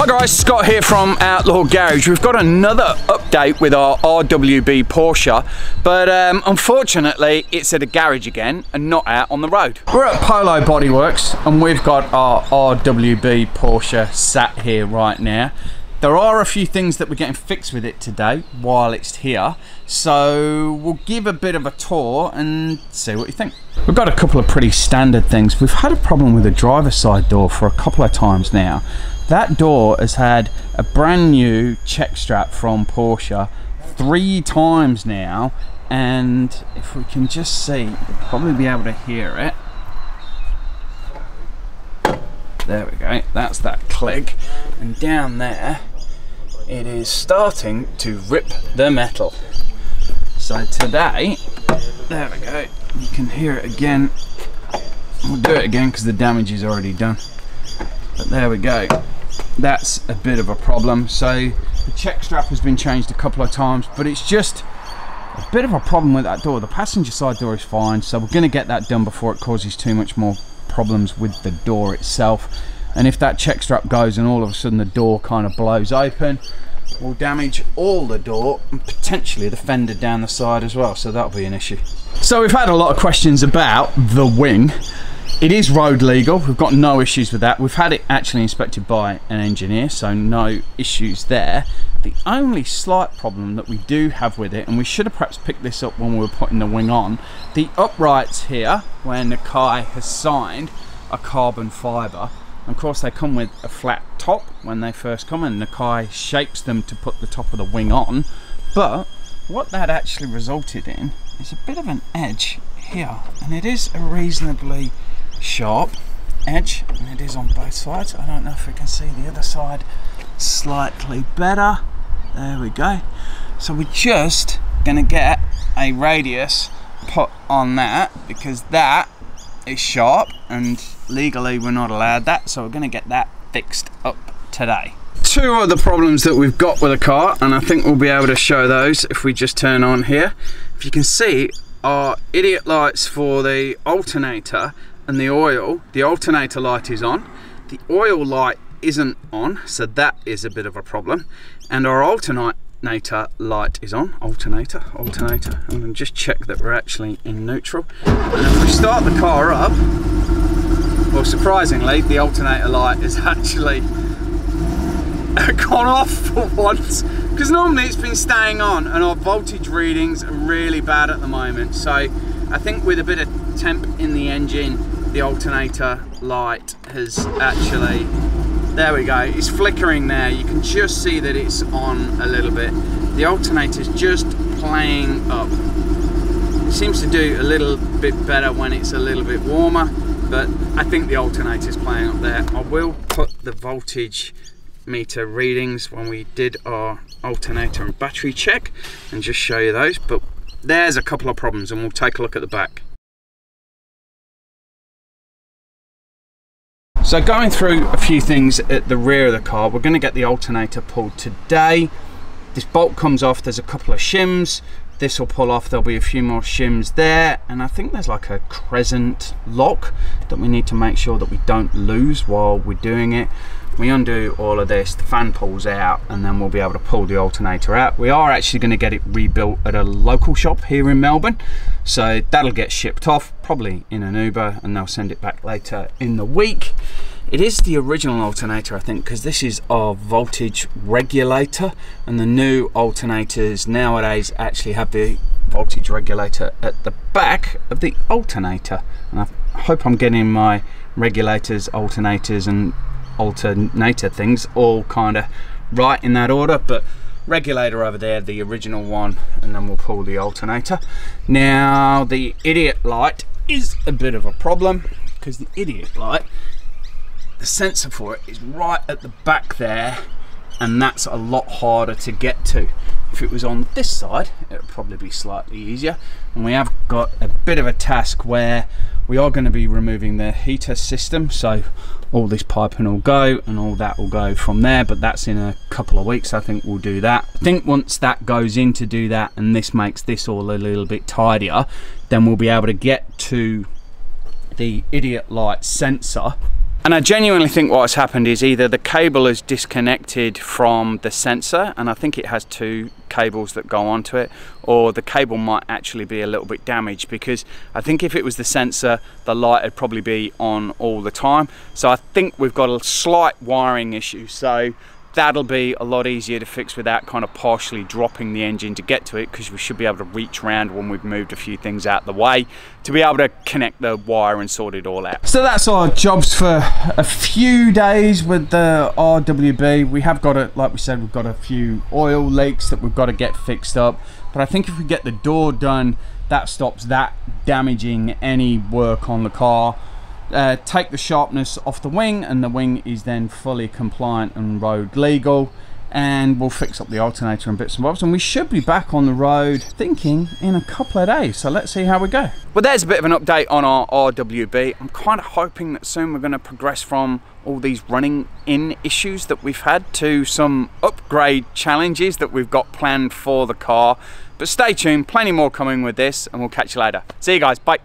Hi guys, Scott here from Outlaw Garage. We've got another update with our RWB Porsche, but unfortunately it's at a garage again and not out on the road. We're at Polo Body Works and we've got our RWB Porsche sat here right now. There are a few things that we're getting fixed with it today while it's here, so we'll give a bit of a tour and see what you think. We've got a couple of pretty standard things. We've had a problem with the driver's side door for a couple of times now. That door has had a brand new check strap from Porsche 3 times now, and if we can just see, you'll probably be able to hear it. There we go, that's that click, and down there it is starting to rip the metal. So today, there we go, you can hear it again. We'll do it again because the damage is already done. But there we go, that's a bit of a problem. So the check strap has been changed a couple of times, but it's just a bit of a problem with that door. The passenger side door is fine, so we're going to get that done before it causes too much more problems with the door itself. And if that check strap goes and all of a sudden the door kind of blows open, we'll damage all the door and potentially the fender down the side as well, so that'll be an issue. So we've had a lot of questions about the wing. It is road legal, we've got no issues with that. We've had it actually inspected by an engineer, so no issues there. The only slight problem that we do have with it, and we should have perhaps picked this up when we were putting the wing on, the uprights here, where Nakai has signed, are carbon fibre. Of course they come with a flat top when they first come, and Nakai shapes them to put the top of the wing on, but what that actually resulted in is a bit of an edge here, and it is a reasonably sharp edge, and it is on both sides. I don't know if we can see the other side slightly better. There we go. So we're just gonna get a radius put on that because that is sharp and legally we're not allowed that, so we're going to get that fixed up today. 2 other problems that we've got with the car, and I think we'll be able to show those if we just turn on here. If you can see, our idiot lights for the alternator and the oil, the alternator light is on, the oil light isn't on, so that is a bit of a problem, and our alternator light is on. Alternator. I'm going to just check that we're actually in neutral. And if we start the car up, well, surprisingly, the alternator light is actually gone off for once, because normally it's been staying on, and our voltage readings are really bad at the moment. So I think with a bit of temp in the engine, the alternator light has actually, there we go, it's flickering there. You can just see that it's on a little bit. The alternator's just playing up. It seems to do a little bit better when it's a little bit warmer, but I think the alternator's playing up there. I will put the voltage meter readings when we did our alternator and battery check and just show you those, but there's a couple of problems, and we'll take a look at the back. So going through a few things at the rear of the car, we're going to get the alternator pulled today. This bolt comes off, there's a couple of shims, this will pull off, there'll be a few more shims there, and I think there's like a crescent lock that we need to make sure that we don't lose while we're doing it. We undo all of this, the fan pulls out, and then we'll be able to pull the alternator out. We are actually going to get it rebuilt at a local shop here in Melbourne, so that'll get shipped off, probably in an Uber, and they'll send it back later in the week. It is the original alternator, I think, because this is our voltage regulator, and the new alternators nowadays actually have the voltage regulator at the back of the alternator. And I hope I'm getting my regulators, alternators and alternator things all kind of right in that order, but regulator over there, the original one, and then we'll pull the alternator. Now the idiot light is a bit of a problem because the idiot light, the sensor for it is right at the back there, and that's a lot harder to get to. If it was on this side, it would probably be slightly easier. And we have got a bit of a task where we are going to be removing the heater system, so all this piping will go and all that will go from there, but that's in a couple of weeks. I think we'll do that. I think once that goes in to do that, and this makes this all a little bit tidier, then we'll be able to get to the idiot light sensor And I genuinely think what's happened is either the cable is disconnected from the sensor, and I think it has 2 cables that go onto it, or the cable might actually be a little bit damaged, because I think if it was the sensor, the light would probably be on all the time. So I think we've got a slight wiring issue. So that'll be a lot easier to fix without kind of partially dropping the engine to get to it, because we should be able to reach around when we've moved a few things out the way to be able to connect the wire and sort it all out. So that's our jobs for a few days with the RWB. We have got it, like we said, we've got a few oil leaks that we've got to get fixed up, but I think if we get the door done, that stops that damaging any work on the car. Take the sharpness off the wing, and the wing is then fully compliant and road legal, and we'll fix up the alternator and bits and bobs, and we should be back on the road thinking in a couple of days. So let's see how we go. Well, there's a bit of an update on our RWB. I'm kind of hoping that soon we're going to progress from all these running in issues that we've had to some upgrade challenges that we've got planned for the car. But stay tuned, plenty more coming with this, and we'll catch you later. See you guys, bye.